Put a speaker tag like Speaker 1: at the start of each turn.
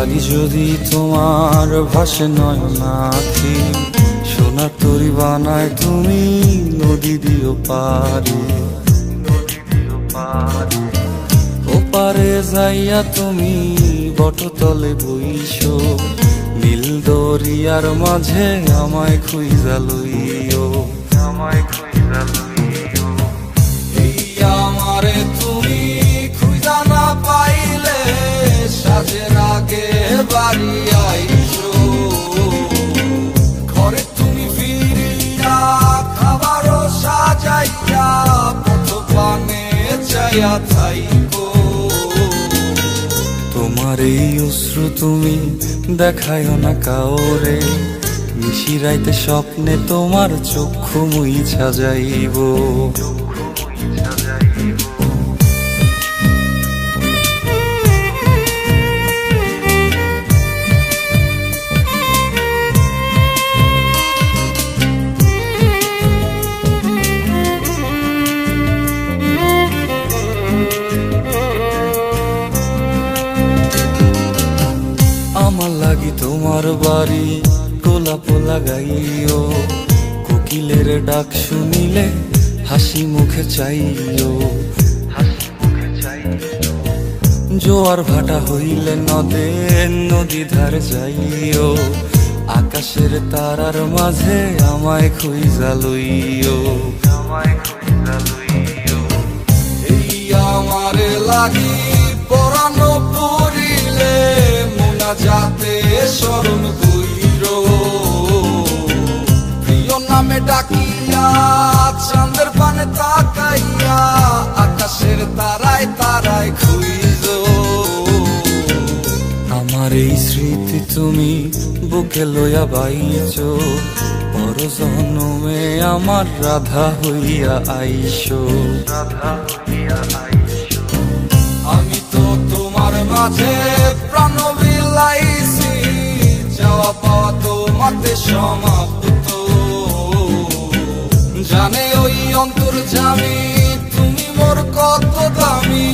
Speaker 1: লাগি যদি তোমার ভাসে নয়নাখি, সোনার তরি বানায় তুমি নদী দিও পারে। ওপারে যাইয়া তুমি বটতলে বইসো, নীল দরিয়ার মাঝে আমায় খুঁজা লইও, আমায় খুঁজা লইও। এই আমারে তুমি খুঁজা না পাইলে সাজের আগে বাড়ি আইসো, ঘরে তুমি ফিরিয়া খাবারও সাজাইয়া পথ পানে চাইয়া থাইকো। তোমার এই অশ্রু তুমি দেখায় না কাউরে, নিশিরাইতে স্বপ্নে তোমার চক্ষু মুইছা যাইব। আমার লাগি তোমার বাড়ি গোলাপ লাগাইও, কোকিলের ডাক শুনিলে হাসি মুখে চাইও। জোয়ার ভাটা হইলে নদে নদী ধার যাইও, আকাশের তারার মাঝে আমায় খুঁজা লইও, আমায় খুঁজা লইও। এই আমারে লাগি পরানো পড়িলে যাতে স্মরণ কইরো, প্রিয় নামে ডাকিয়া চাঁদের পানে তাকাইয়া আকাশের তারায় তারায় খুঁজো। আমার এই স্মৃতি তুমি বুকে লইয়া বাইছো, পর জন্মে আমার রাধা হইয়া আইসো, রাধা হইয়া আইসো। আমি তো তোমার মাঝে প্রাণ বিলাইছি, যাওয়া পাওয়া তোমাতে সমাপ্ত। জানে ওই অন্তর্যামী তুমি মোর কত দামি।